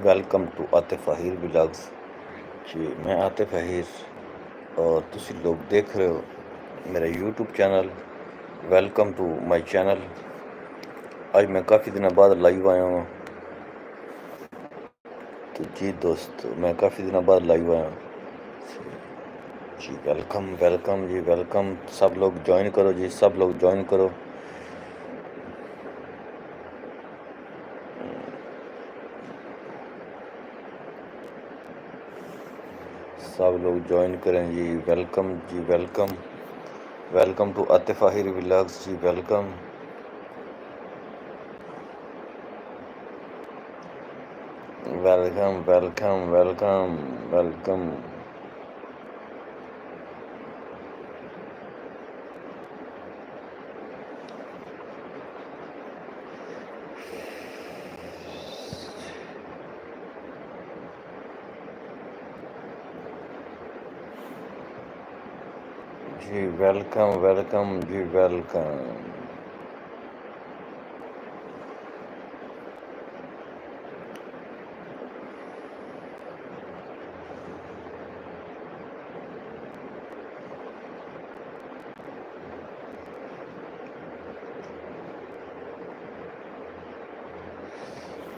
Welcome to Atif Ahir vlogs जी। मैं आतिफ अहीर और तुसी लोग देख रहे हो मेरा YouTube channel. Welcome to my channel. आज मैं काफ़ी दिनों बाद लाइव आया हूँ। तो जी दोस्त, मैं काफ़ी दिनों बाद लाइव आया हूँ जी। वेलकम वेलकम जी, वेलकम। सब लोग ज्वाइन करो जी, सब लोग ज्वाइन करो। सब लोग ज्वाइन करें जी। वेलकम जी, welcome. Welcome to Atif Ahir vlogs जी। Welcome welcome welcome welcome welcome जी। वेलकम वेलकम जी, वेलकम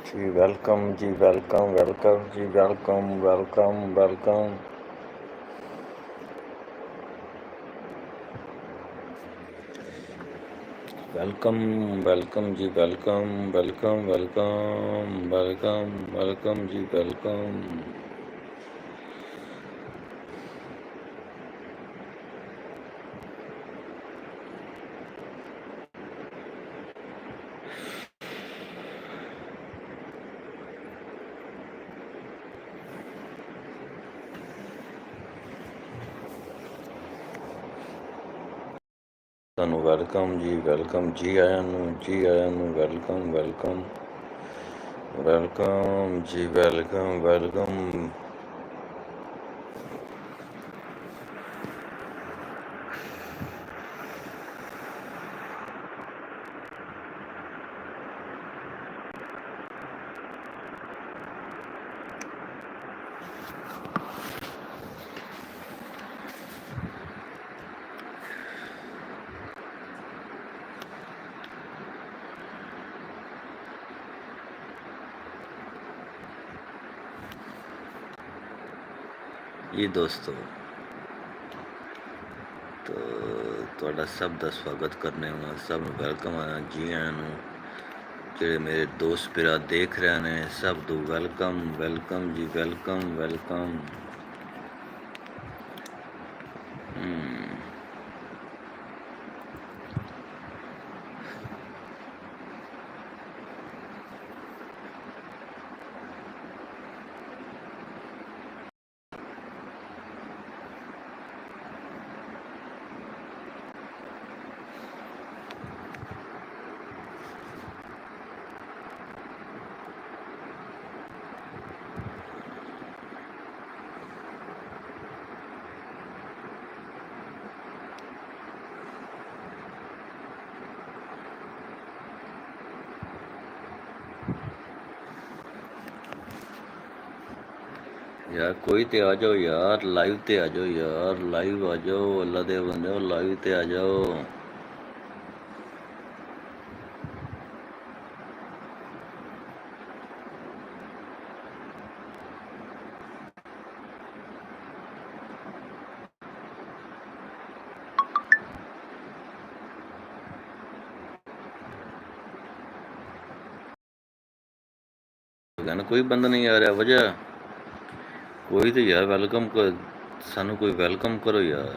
जी। वेलकम जी, वेलकम वेलकम जी, welcome welcome welcome. Welcome welcome जी, welcome welcome welcome welcome welcome जी, वेलकम। ਤੁਹਾਨੂੰ ਵੈਲਕਮ ਜੀ, ਵੈਲਕਮ ਜੀ ਆਇਆਂ ਨੂੰ, ਜੀ ਆਇਆਂ ਨੂੰ। ਵੈਲਕਮ ਵੈਲਕਮ ਵੈਲਕਮ ਜੀ, ਵੈਲਕਮ ਵੈਲਕਮ। ਜੀ ਦੋਸਤੋ, ਤੁਹਾਡਾ ਸਭ ਦਾ ਸਵਾਗਤ ਕਰਨੇ ਹਾਂ। ਸਭ ਨੂੰ ਵੈਲਕਮ ਆ, ਜੀ ਆਇਆਂ ਨੂੰ। ਜਿਹੜੇ ਮੇਰੇ ਦੋਸਤ ਪਿਰਾ ਦੇਖ ਰਹੇ ਨੇ, ਸਭ ਨੂੰ ਵੈਲਕਮ ਵੈਲਕਮ ਜੀ, ਵੈਲਕਮ ਵੈਲਕਮ। यार कोई तो आ जाओ यार, लाइव ते आ जाओ यार, लाइव आ जाओ। अल्लाह दे बंदे, लाइव ते आ जाओ। कहना कोई बंदा नहीं आ रहा, वजह कोई तो यार वेलकम कर, सानू कोई वेलकम करो यार।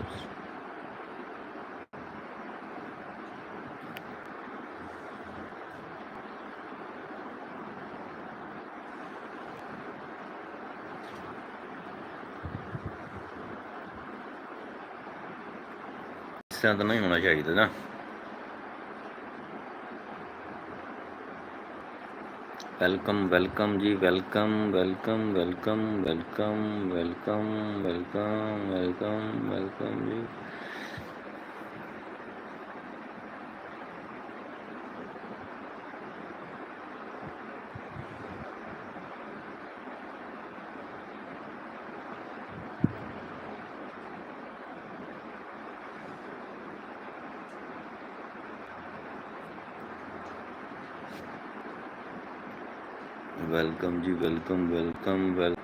इस तरह तो नहीं होना चाहिए ना। वेलकम वेलकम जी, welcome welcome welcome welcome welcome welcome welcome welcome जी। वेलकम जी, वेलकम वेलकम वेल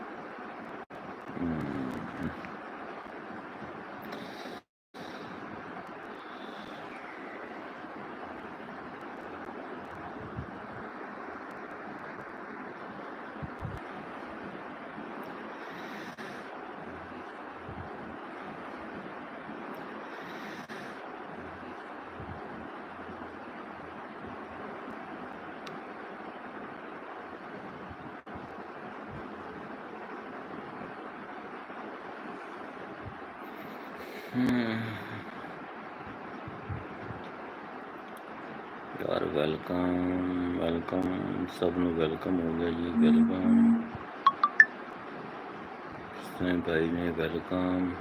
यार वेलकम वेलकम सब नु वेलकम हो गया जी। वेलकम हुसैन भाई ने welcome.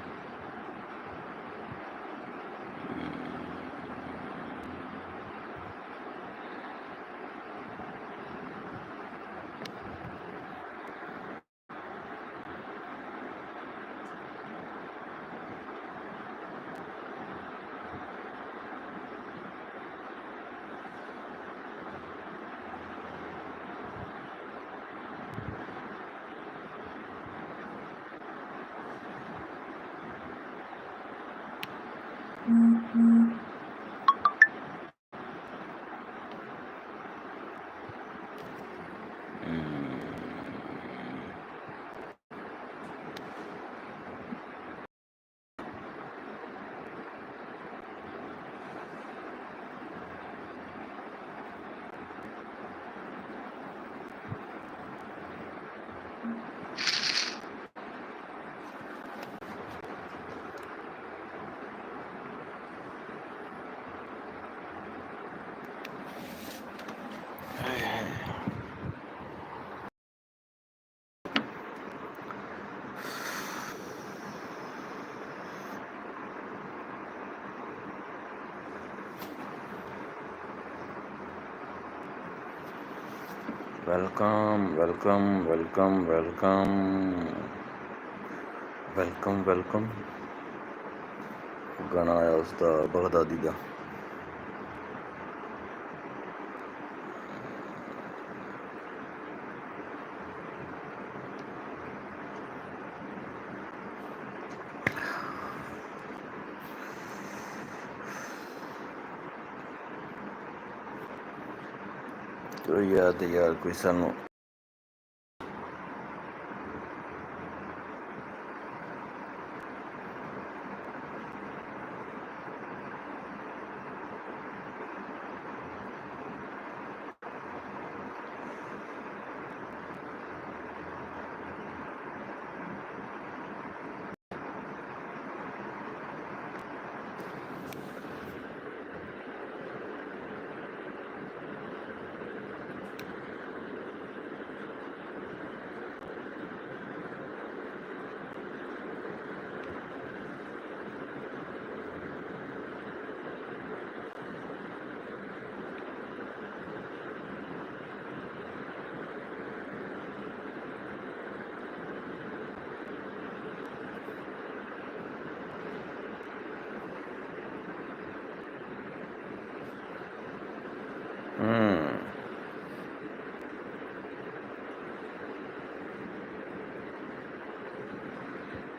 Welcome welcome welcome welcome welcome welcome. गाना आया उसका बगदादी का। तो याद है यार कोई सानू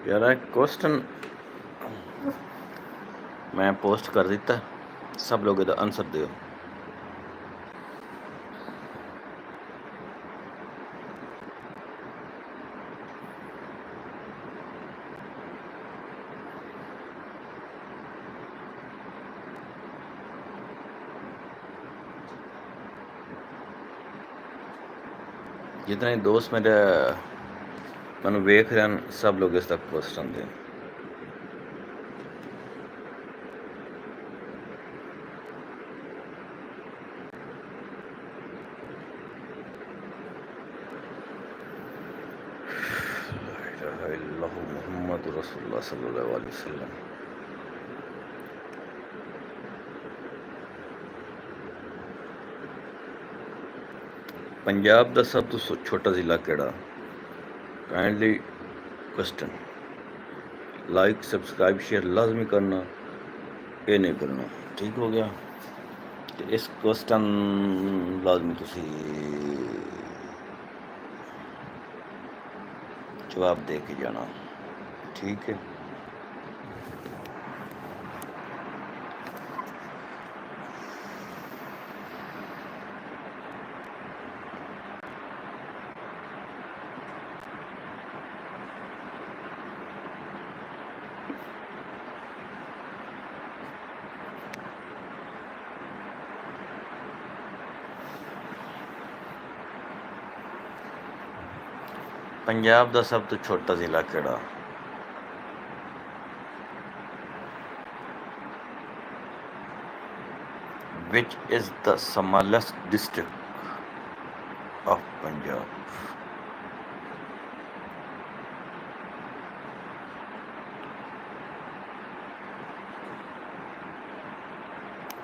यार क्वेश्चन मैं पोस्ट कर दिता, सब लोग ਇਹਦਾ आंसर ਦਿਓ। जितने दोस्त मेरे मैं वेख रहे हैं सब लोग इसका क्वेश्चन दें। मोहम्मद रसूलुल्लाह सल्लल्लाहु अलैहि वसल्लम। पंजाब का सब तो छोटा जिला केड़ा? Kindly question like subscribe share लाजमी करना, ये नहीं करना। ठीक हो गया? तो इस क्वेश्चन लाजमी तुसी जवाब दे के जाना, ठीक है। पंजाब का सब तो छोटा जिला केड़ा? Which is the smallest district of Punjab?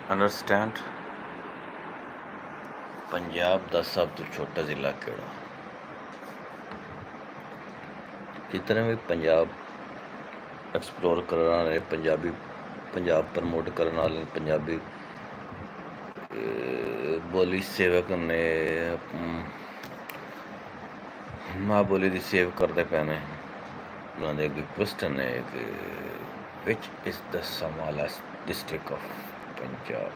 Understand? Punjab का सब तो छोटा जिला केड़ा? जितने भी पंजाब एक्सप्लोर करने वाले पंजाबी, पंजाब प्रमोट करने वाले पंजाबी बोली सेवक ने माँ बोली की सेव करते पे ने, उन्होंने एक क्वेश्चन है कि which is the smallest district of Punjab?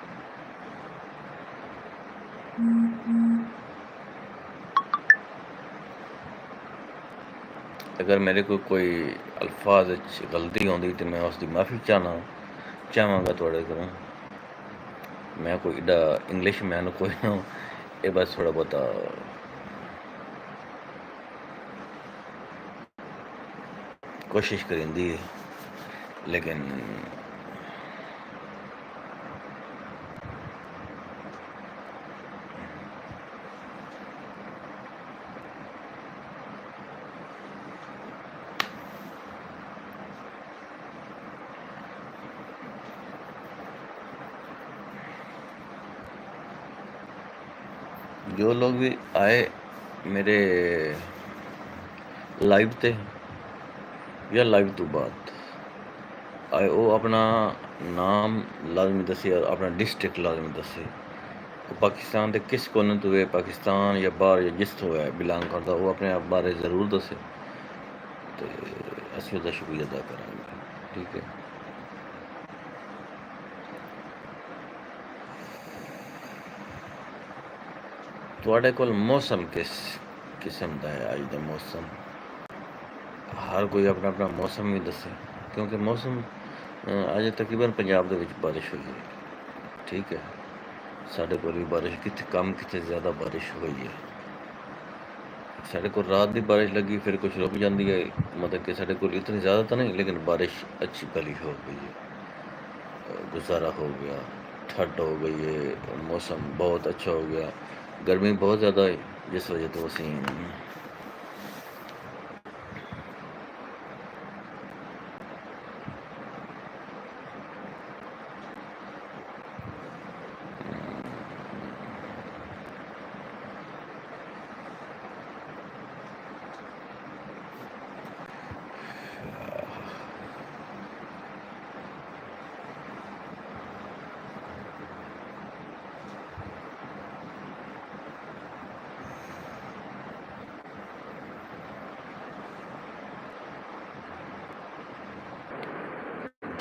अगर मेरे को कोई अल्फाज गलती होती तो मैं उसकी माफ़ी चाहवागा थोड़े को। मैं कोई एडा इंग्लिश मैन कोई ना, ये बस थोड़ा बहुता कोशिश करिंदी है, लेकिन जो लोग भी आए मेरे लाइव ते या लाइव तो बाद आए, वो अपना नाम लाजमी दसे और अपना डिस्ट्रिक्ट लाजमी दसे। वो पाकिस्तान के किस कोने तो है, पाकिस्तान या बाहर या जिस तो है बिलोंग करता, वो अपने आप बारे ज़रूर दसे, तो असीं उसदा शुक्रिया अदा करांगे, ठीक है। तुहाडे कोल मौसम किस किस्म का है? अज का मौसम हर कोई अपना अपना मौसम भी दसे, क्योंकि मौसम अज तकरीबन पंजाब दे विच बारिश हुई है, ठीक है। साढ़े कोल भी बारिश कितने कम कितने ज़्यादा बारिश हुई है। साढ़े को रात की बारिश लगी, फिर कुछ रुक जाती है, मतलब कि साढ़े को इतनी ज़्यादा तो नहीं, लेकिन बारिश अच्छी भली हो गई है, गुजारा हो गया, ठंड हो गई है, मौसम बहुत अच्छा हो गया। गर्मी बहुत ज़्यादा है, जिस वजह तो असी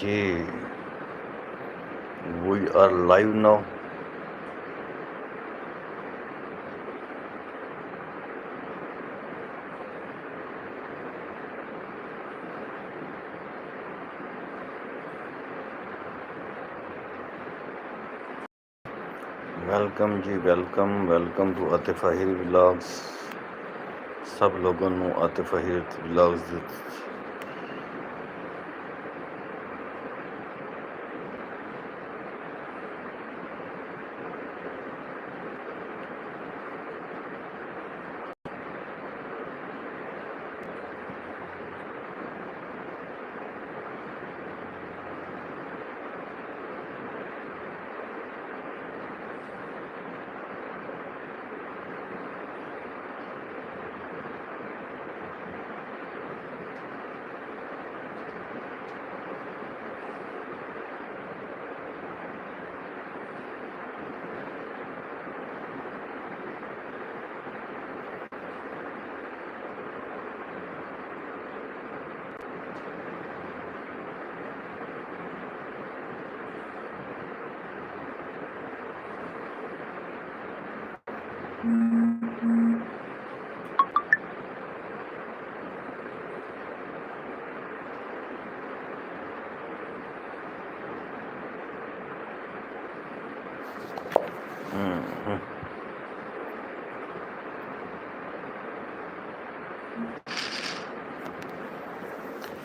जी we are live now. Welcome जी, welcome welcome to Atif Ahir vlogs. सब लोगों को आतिफ आहिर व्लॉग्स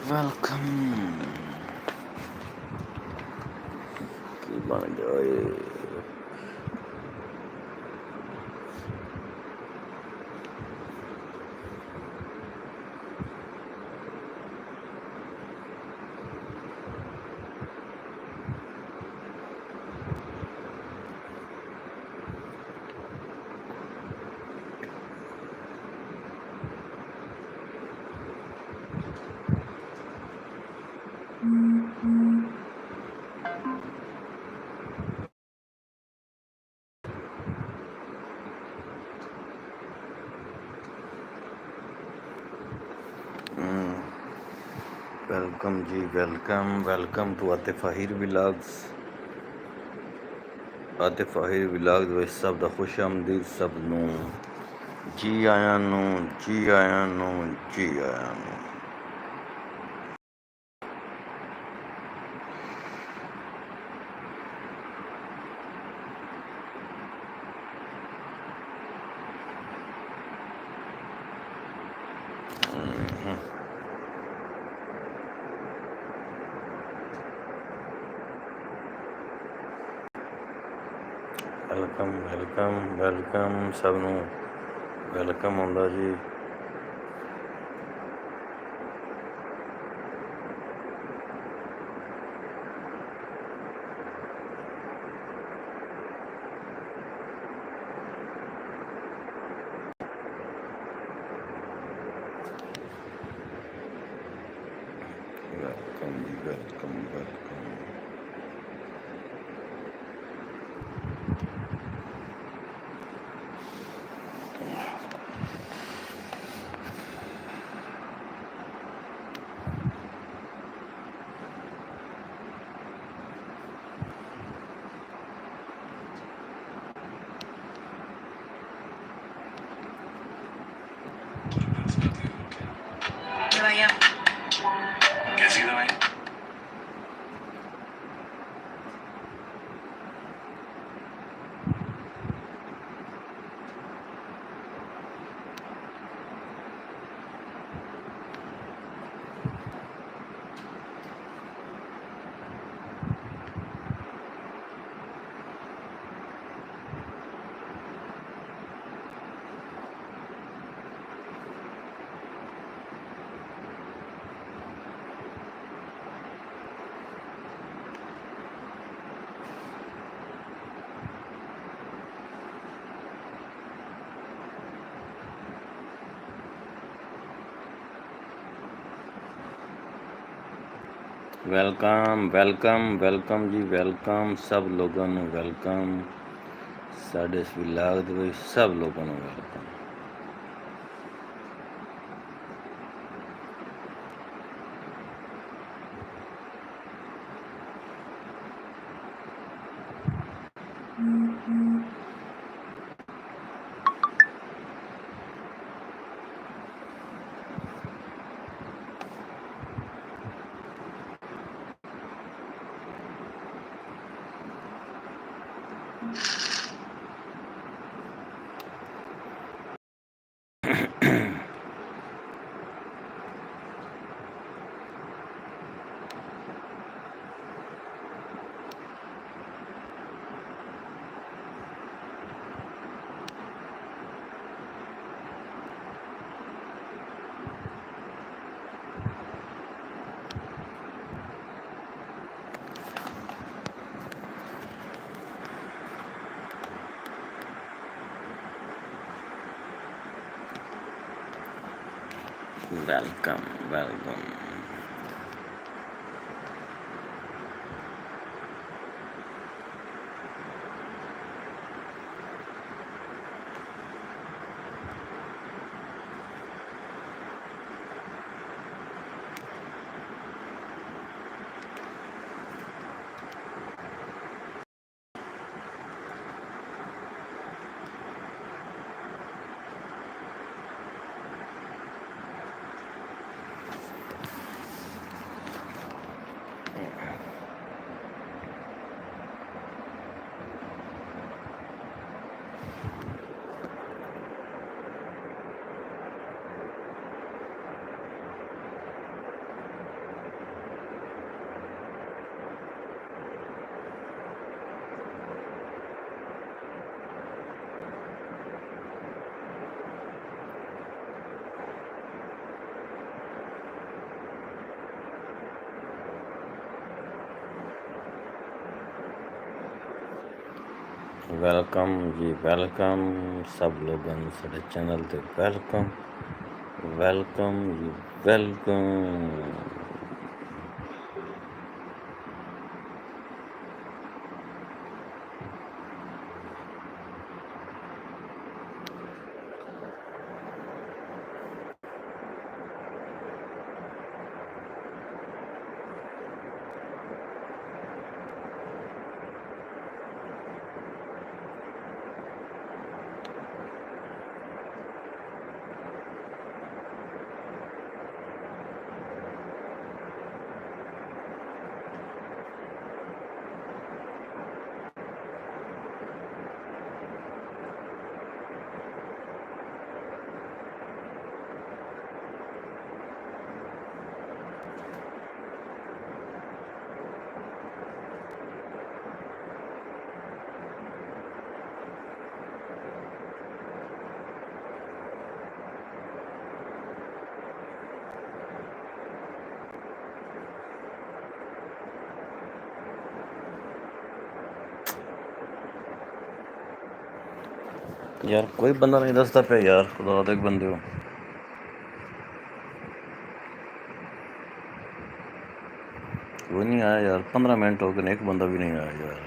ਵੈਲਕਮ ਕੀ ਬਣ ਜਾਏ ਵੈਲਕਮ ਜੀ welcome to Atif Ahir vlogs Atif Ahir vlogs ਵਿੱਚ ਸਭ ਦਾ ਖੁਸ਼ ਆਮਦੀਦ ਸਭ ਨੂੰ ਜੀ ਆਇਆਂ ਨੂੰ ਜੀ ਆਇਆਂ ਨੂੰ ਜੀ ਆਇਆਂ ਨੂੰ ਵੈਲਕਮ ਸਭ ਨੂੰ ਵੈਲਕਮ ਹੁੰਦਾ ਜੀ ਵੈਲਕਮ दवाइयाँ कैसी दवाई ਵੈਲਕਮ ਜੀ ਵੈਲਕਮ ਸਭ ਲੋਕਾਂ ਨੂੰ ਵੈਲਕਮ ਸਾਡੇ ਇਸ ਵਲੌਗ ਦੇ ਵਿੱਚ ਸਭ ਲੋਕਾਂ ਨੂੰ ਵੈਲਕਮ ਵੈਲਕਮ वेलकम जी वेलकम सब लोगों ਨੂੰ ਸਾਡੇ ਚੈਨਲ ਤੇ ਵੈਲਕਮ ਵੈਲਕਮ ਜੀ ਵੈਲਕਮ। यार कोई बंदा नहीं दसता पे यार, खुदा देख बंदे हो। कोई नहीं आया यार, 15 मिनट हो गए, एक बंदा भी नहीं आया यार,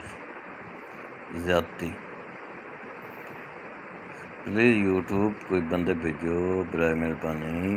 ज्यादती। प्लीज यूट्यूब कोई बंदे भेजो बराए मेहरबानी।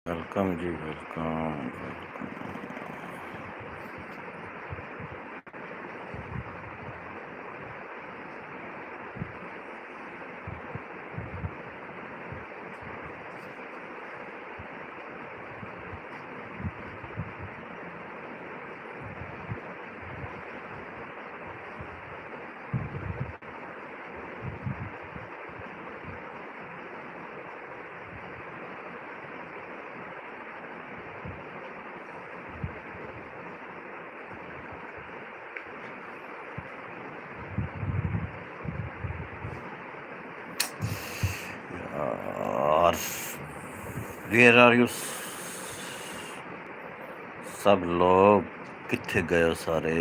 वेलकम जी वेलकम। वेयर आर यू सब लोग, कित्थे गए हो सारे?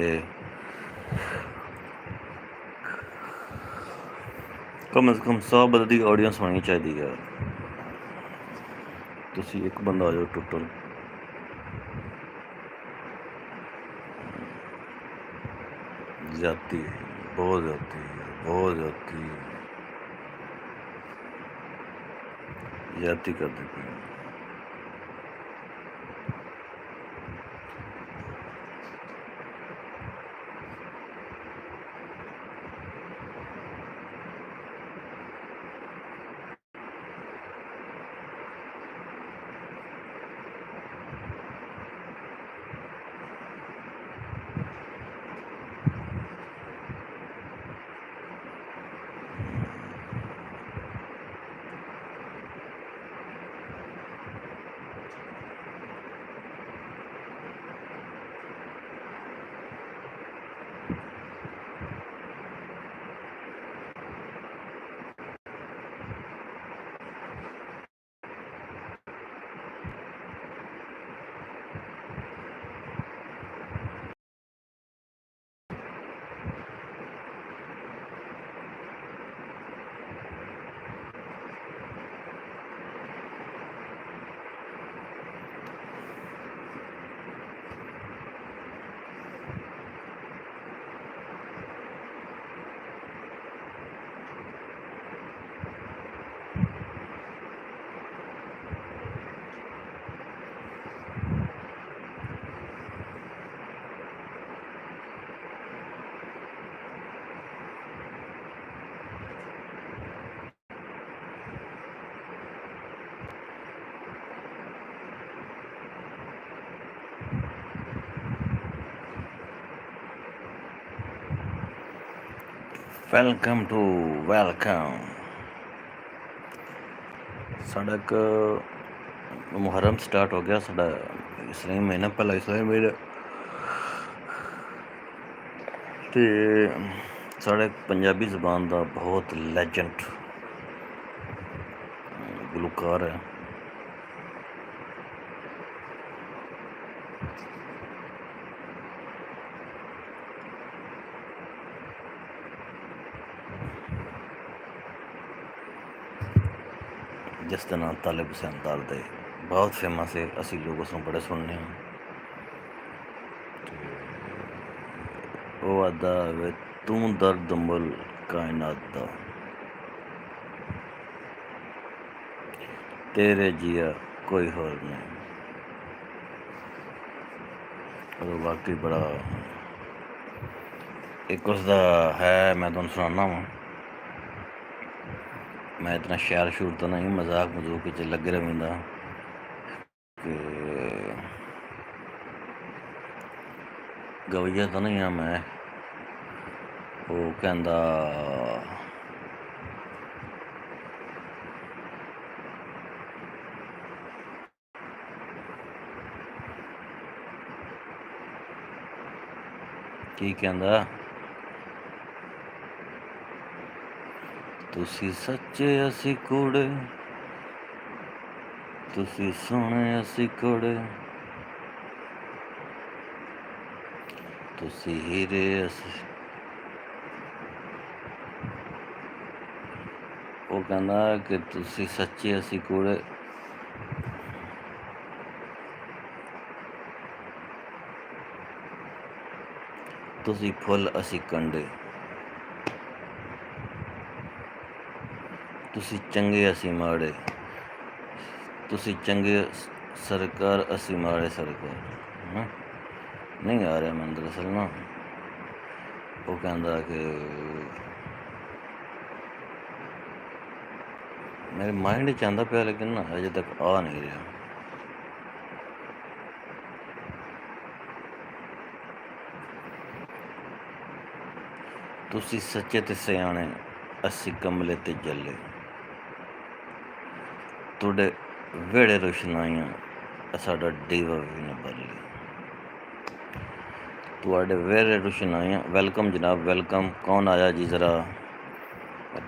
कम से कम 100 ਬੰਦੇ ਦੀ ਆਡੀਅנס ਹੋਣੀ ਚਾਹੀਦੀ ਹੈ। ਤੁਸੀਂ ਇੱਕ ਬੰਦਾ ਆ ਜਾਓ ਟੋਟਲ। ਜ਼ਿਆਦਤੀ ਬਹੁਤ ਜ਼ਿਆਦਤੀ ਕਰਦੇ ਪਏ। Welcome to welcome. ਸਾਡਾ ਇੱਕ ਮੁਹਰਮ ਸਟਾਰਟ ਹੋ ਗਿਆ। ਸਾਡਾ ਇਸਲਾਮੀ ਮਹੀਨਾ, ਪਹਿਲਾ ਇਸਲਾਮੀ ਮਹੀਨਾ, ਅਤੇ ਸਾਡੇ ਪੰਜਾਬੀ ਜ਼ਬਾਨ ਦਾ ਬਹੁਤ ਲੈਜੈਂਡ ਗੁਲੂਕਾਰ ਹੈ। ਜਿਸ ਦਾ ਨਾਮ ਤਾਲਿਬ ਹੁਸੈਨ ਦਰਦ ਹੈ, ਬਹੁਤ ਫੇਮਸ ਹੈ। ਅਸੀਂ ਲੋਕ ਉਸ ਨੂੰ ਬੜੇ ਸੁਣਨੇ ਹਾਂ। ਉਹ ਆਦਾ ਵੇ ਤੂੰ ਦਰਦ ਮੁੱਲ ਕਾਇਨਾਤ ਦਾ, ਤੇਰੇ ਜੀਆ ਕੋਈ ਹੋਰ ਨਹੀਂ। ਉਹ ਵਾਕਈ ਬੜਾ ਇੱਕ ਉਸਦਾ ਹੈ, ਮੈਂ ਤੁਹਾਨੂੰ ਸੁਣਾਉਂਦਾ ਵਾਂ। मैं इतना शैर शूर तो नहीं, मजाक मजूक च लगे रहिंदा कि गवैया तो नहीं हाँ मैं। वो कहंदा की कहंदा, ਤੁਸੀਂ ਸੱਚੇ ਅਸੀਂ ਕੂੜੇ, ਤੁਸੀਂ ਸੋਹਣੇ ਅਸੀਂ ਕੂੜੇ, ਤੁਸੀਂ ਹੀਰੇ ਅਸੀਂ। ਉਹ ਕਹਿੰਦਾ ਕਿ ਤੁਸੀਂ ਸੱਚੇ ਅਸੀਂ ਕੂੜੇ, ਤੁਸੀਂ ਫੁੱਲ ਅਸੀਂ ਕੰਡੇ, ਤੁਸੀਂ ਚੰਗੇ ਅਸੀਂ ਮਾੜੇ, ਤੁਸੀਂ ਚੰਗੇ ਸਰਕਾਰ ਅਸੀਂ ਮਾੜੇ ਸਰਕਾਰ। ਨਹੀਂ ਆ ਰਿਹਾ ਮੈਨੂੰ ਦਰਅਸਲ ਨਾ। ਉਹ ਕਹਿੰਦਾ ਕਿ ਮੇਰੇ ਮਾਇੰਡ 'ਚ ਆਉਂਦਾ ਪਿਆ, ਲੇਕਿਨ ਨਾ ਅਜੇ ਤੱਕ ਆ ਨਹੀਂ ਰਿਹਾ। ਤੁਸੀਂ ਸੱਚੇ ਤੇ ਸਿਆਣੇ, ਅਸੀਂ ਕਮਲੇ ਤੇ ਜੱਲੇ, ਤੁਹਾਡੇ ਵਿਹੜੇ ਰੋਸ਼ਨਾਈਆਂ, ਸਾਡਾ ਦੀਵਾ ਵੀ ਨਾ ਬੱਲੇ। ਤੁਹਾਡੇ ਵਿਹੜੇ ਰੋਸ਼ਨਾਈਆਂ। ਵੈਲਕਮ ਜਨਾਬ, ਵੈਲਕਮ। ਕੌਣ ਆਇਆ ਜੀ? ਜ਼ਰਾ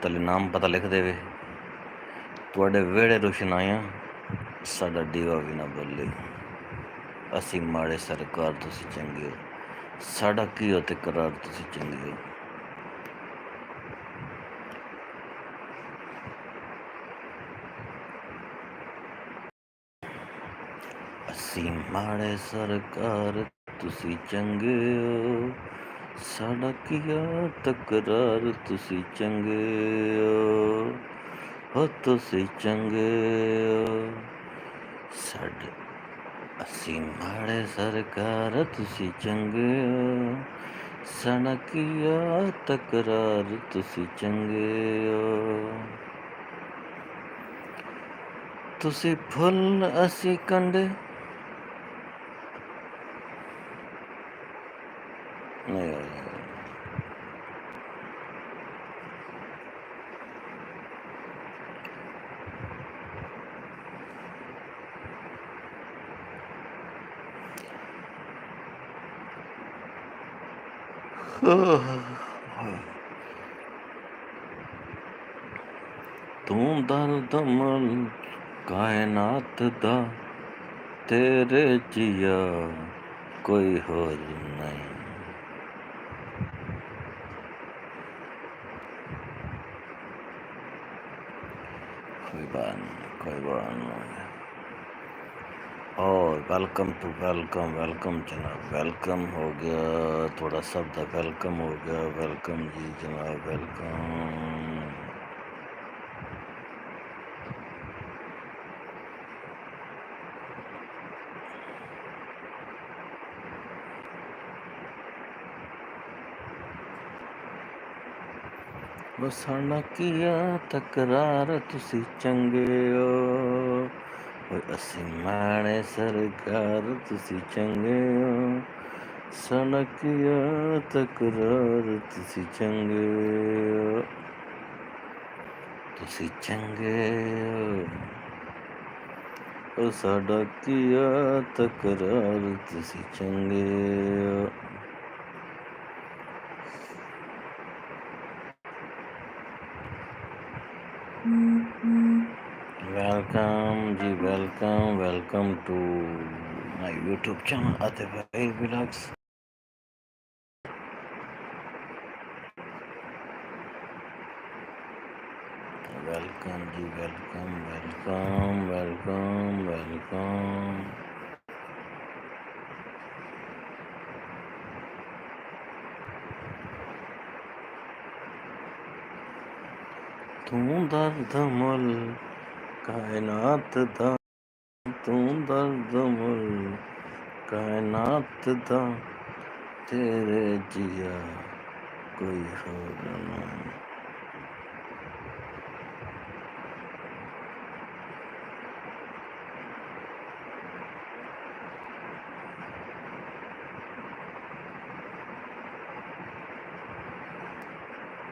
ਤਲੇ ਨਾਮ ਪਤਾ ਲਿਖ ਦੇਵੇ। ਤੁਹਾਡੇ ਵਿਹੜੇ ਰੋਸ਼ਨਾਈਆਂ, ਸਾਡਾ ਡੀਵਾ ਵੀ ਨਾ ਬੋਲੇ ਅਸੀਂ ਮਾੜੇ ਸਰਕਾਰ ਤੁਸੀਂ ਚੰਗੇ ਹੋ, ਸਾਡਾ ਕੀ ਹੋ ਤੇ ਕਰਾਰ ਤੁਸੀਂ ਚੰਗੇ ਹੋ। ਅਸੀਂ ਮਾੜੇ ਸਰਕਾਰ ਤੁਸੀਂ ਚੰਗੇ ਹੋ, ਸਾਡਾ ਕੀਆ ਤਕਰਾਰ ਤੁਸੀਂ ਚੰਗੇ ਹੋ ਤੁਸੀਂ ਚੰਗੇ ਹੋ ਸਾਡੇ। ਅਸੀਂ ਮਾੜੇ ਸਰਕਾਰ ਤੁਸੀਂ ਚੰਗੇ ਹੋ, ਸਾਡਾ ਕੀਆ ਤਕਰਾਰ ਤੁਸੀਂ ਚੰਗੇ ਹੋ। ਤੁਸੀਂ ਫੁੱਲ ਅਸੀਂ ਕੰਡੇ ਨਹੀਂ ਆਇਆ। ਤੂੰ ਦਰਦ ਮਲ ਕਾਇਨਾਤ ਦਾ, ਤੇਰੇ ਜੀਆ ਕੋਈ ਹੋਰ ਨਹੀਂ। कोई बात नहीं। और वेलकम टू वेलकम जनाब, वेलकम हो गया, थोड़ा शब्द वेलकम हो गया। वेलकम जी जनाब, वेलकम। वसाना किया तकरार तुसी चंगे हो, असी माणे सरकार तुसी चंगे हो, साना किया तकरार तुसी चंगे हो, तुसी चंगे हो, साडा किया तकरार तुसी चंगे हो। वेलकम जी, welcome to my YouTube channel Atif Fahir vlogs. Welcome जी, वेलकम। तू दर्द मुल कायनात दा, तू दर्द मुल कायनात दा, तेरे जिया कोई होर नहीं।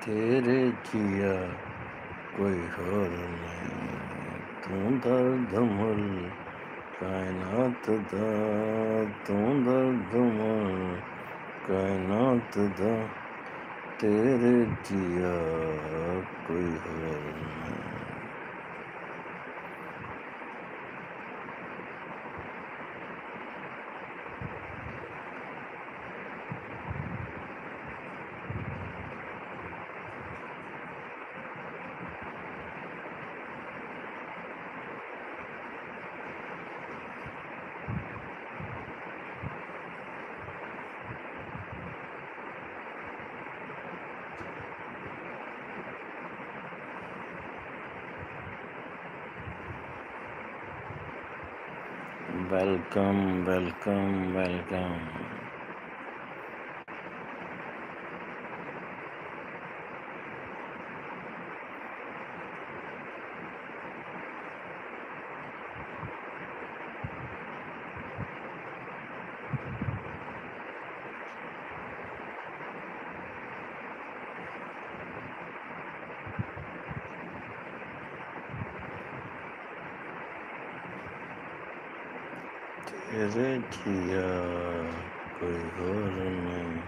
तेरे जिया कोई होर नहीं। तू दर्द मुल कायनात दा, तू दर्द मुल कायनात दा, तेरे जिया कोई होर नहीं। वेलकम। तेरे जिया कोई होर नहीं।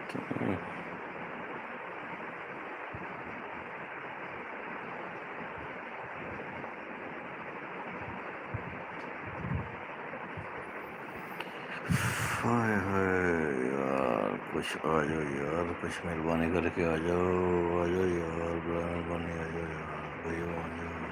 हाय हाय यार, कुछ आ जाओ यार, कुछ मेहरबानी करके आ जाओ यार, बड़ा मेहरबानी, आ जाओ यार भाइयों, आ जाओ।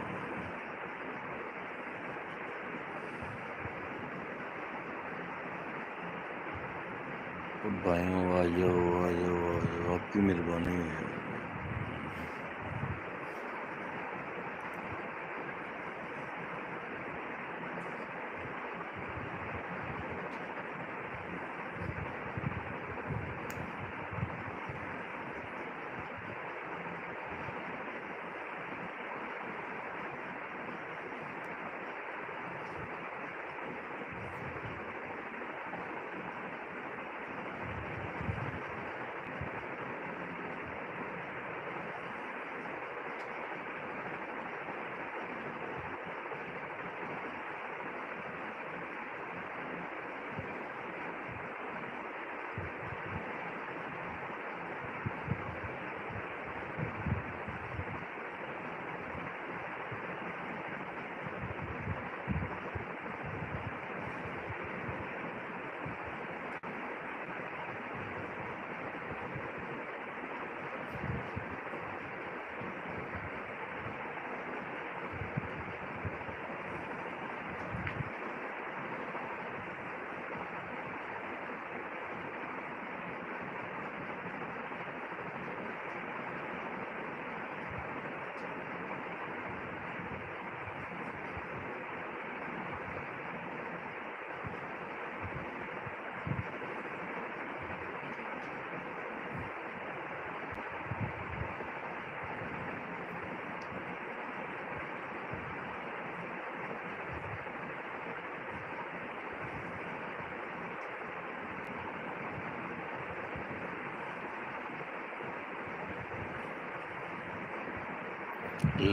भाइयों आ जाओ आ जाओ आ जाओ, आपकी मेहरबानी है।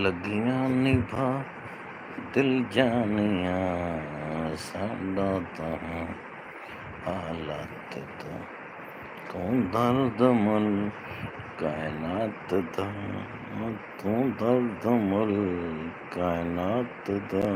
लगियां निभा दिल जानिया, साडा तां हालात दा, तू दर्द मल कायनात दा, तू दर्द मल कायनात दा।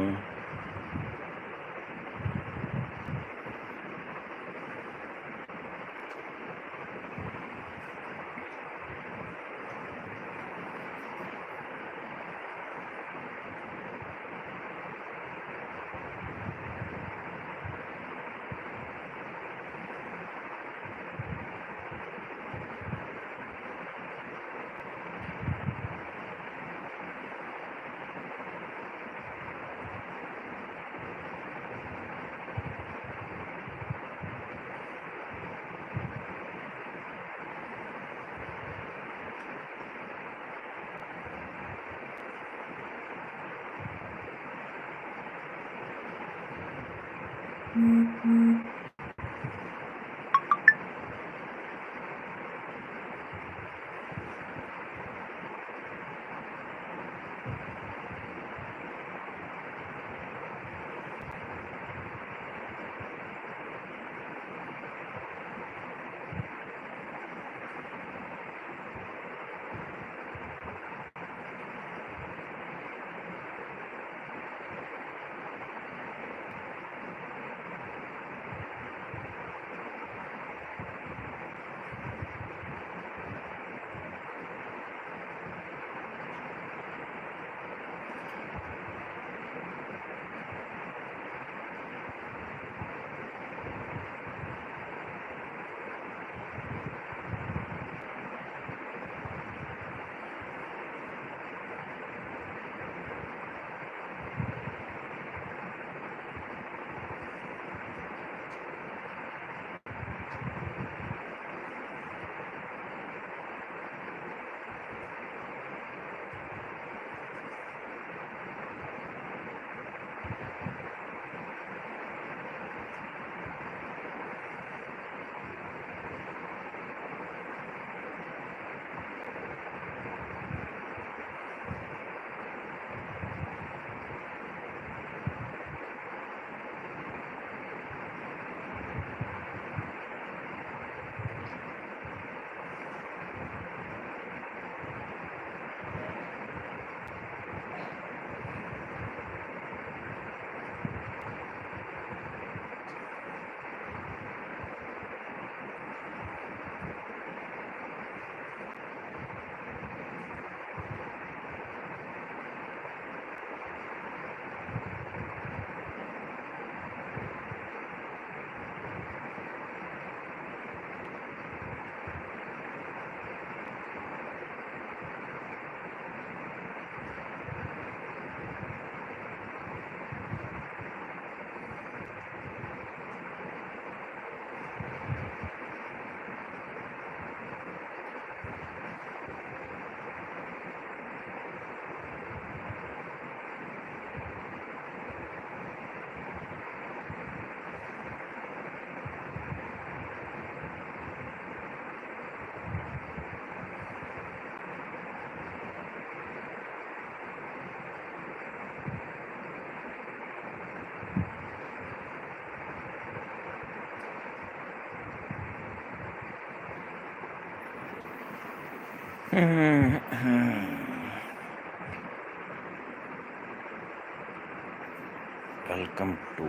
Welcome to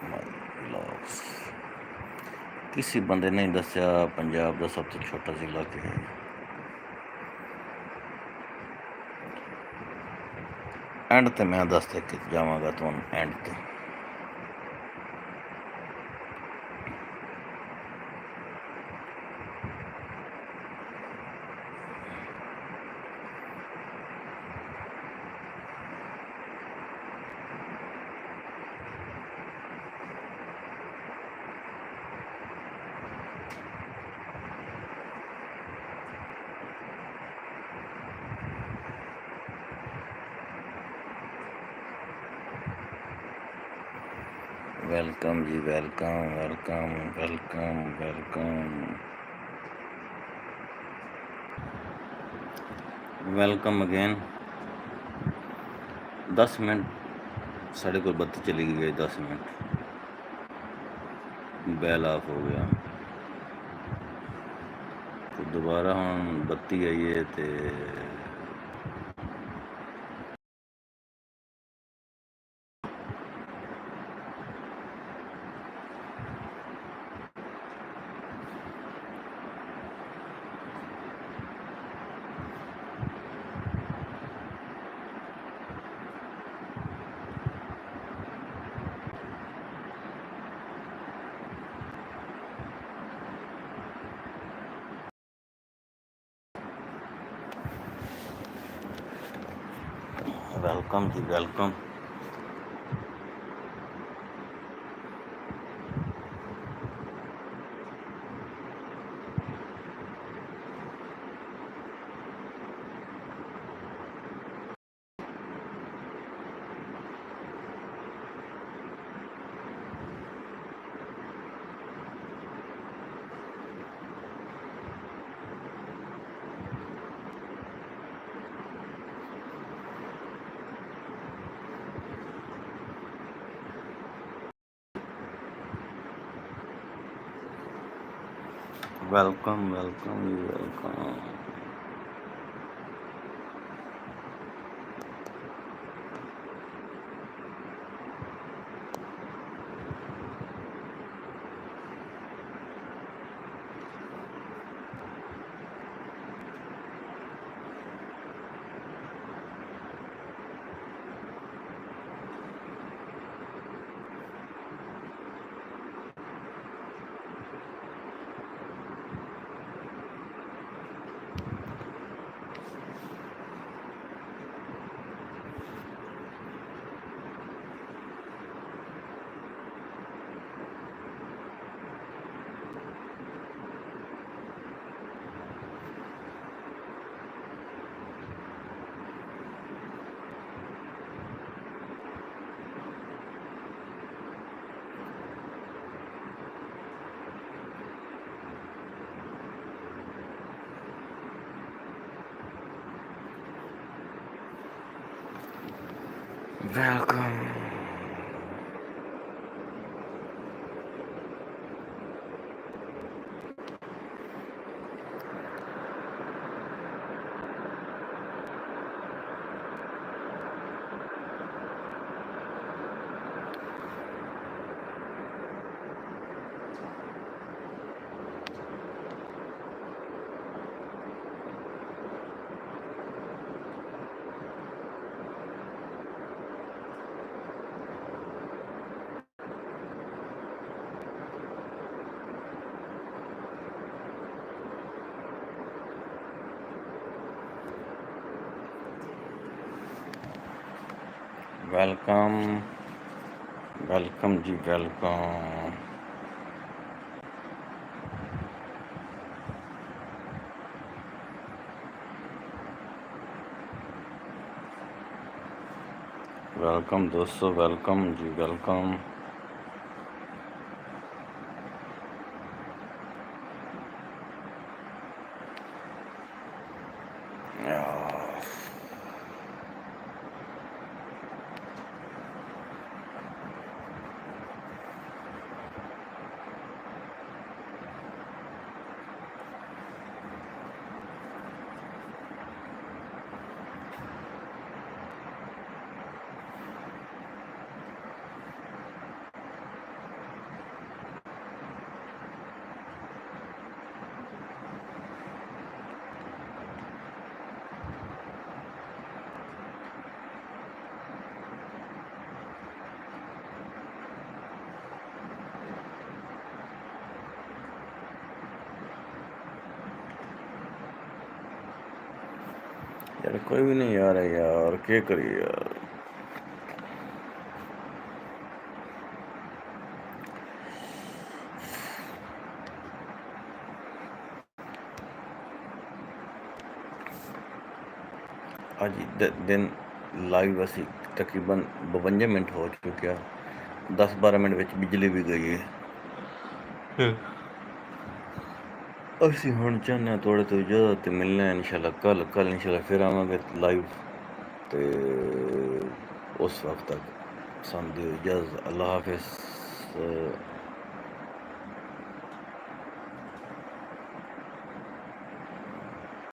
my vlogs. ਕਿਸੇ ਬੰਦੇ ਨੇ ਦੱਸਿਆ ਪੰਜਾਬ ਦਾ ਸਭ ਤੋਂ ਛੋਟਾ ਜ਼ਿਲ੍ਹਾ ਕੀ ਹੈ। ਐਂਡ ਤੇ ਮੈਂ ਦੱਸ ਕੇ ਜਾਵਾਂਗਾ ਤੁਹਾਨੂੰ ਐਂਡ ਤੇ। ਵੈਲਕਮ ਜੀ, welcome welcome welcome welcome welcome again. 10 minute ਸਾਡੇ ਕੋਲ ਬੱਤੀ ਚਲੀ ਗਈ ਹੈ। 10 ਮਿੰਟ ਬੈਲ ਆਫ ਹੋ ਗਿਆ ਤੇ ਦੁਬਾਰਾ ਹੁਣ ਬੱਤੀ ਆਈ ਹੈ ਤੇ ਵੈਲਕਮ ਜੀ, ਵੈਲਕਮ। ਵੈਲਕਮ ਵੈਲਕਮ ਜੀ, ਵੈਲਕਮ। ਵੈਲਕਮ। ਵੈਲਕਮ ਵੈਲਕਮ ਜੀ, ਵੈਲਕਮ। ਵੈਲਕਮ ਦੋਸਤੋ, ਵੈਲਕਮ ਜੀ, ਵੈਲਕਮ। यार कोई भी नहीं आ रहा यार, क्या करिए यार। ਅੱਜ ਦਿਨ ਲਾਈਵ ਅਸੀਂ ਤਕਰੀਬਨ 52 ਮਿੰਟ ਹੋ ਚੁੱਕਿਆ, 10-12 ਮਿੰਟ ਵਿੱਚ ਬਿਜਲੀ ਵੀ ਗਈ ਹੈ। ਅਸੀਂ ਹੁਣ ਚਾਹੁੰਦੇ ਹਾਂ ਥੋੜ੍ਹੇ ਤੋਂ ਜ਼ਿਆਦਾ ਤੇ ਮਿਲਣਾ ਇਨਸ਼ਾਅੱਲਾ ਕੱਲ੍ਹ ਇਨਸ਼ਾਅੱਲਾ ਫਿਰ ਆਵਾਂਗੇ ਲਾਈਵ, ਤੇ ਉਸ ਵਕਤ ਤੱਕ ਸਾਨੂੰ ਦਿਓ ਇਜਾਜ਼ਤ। ਅੱਲਾ ਹਾਫਿਜ਼।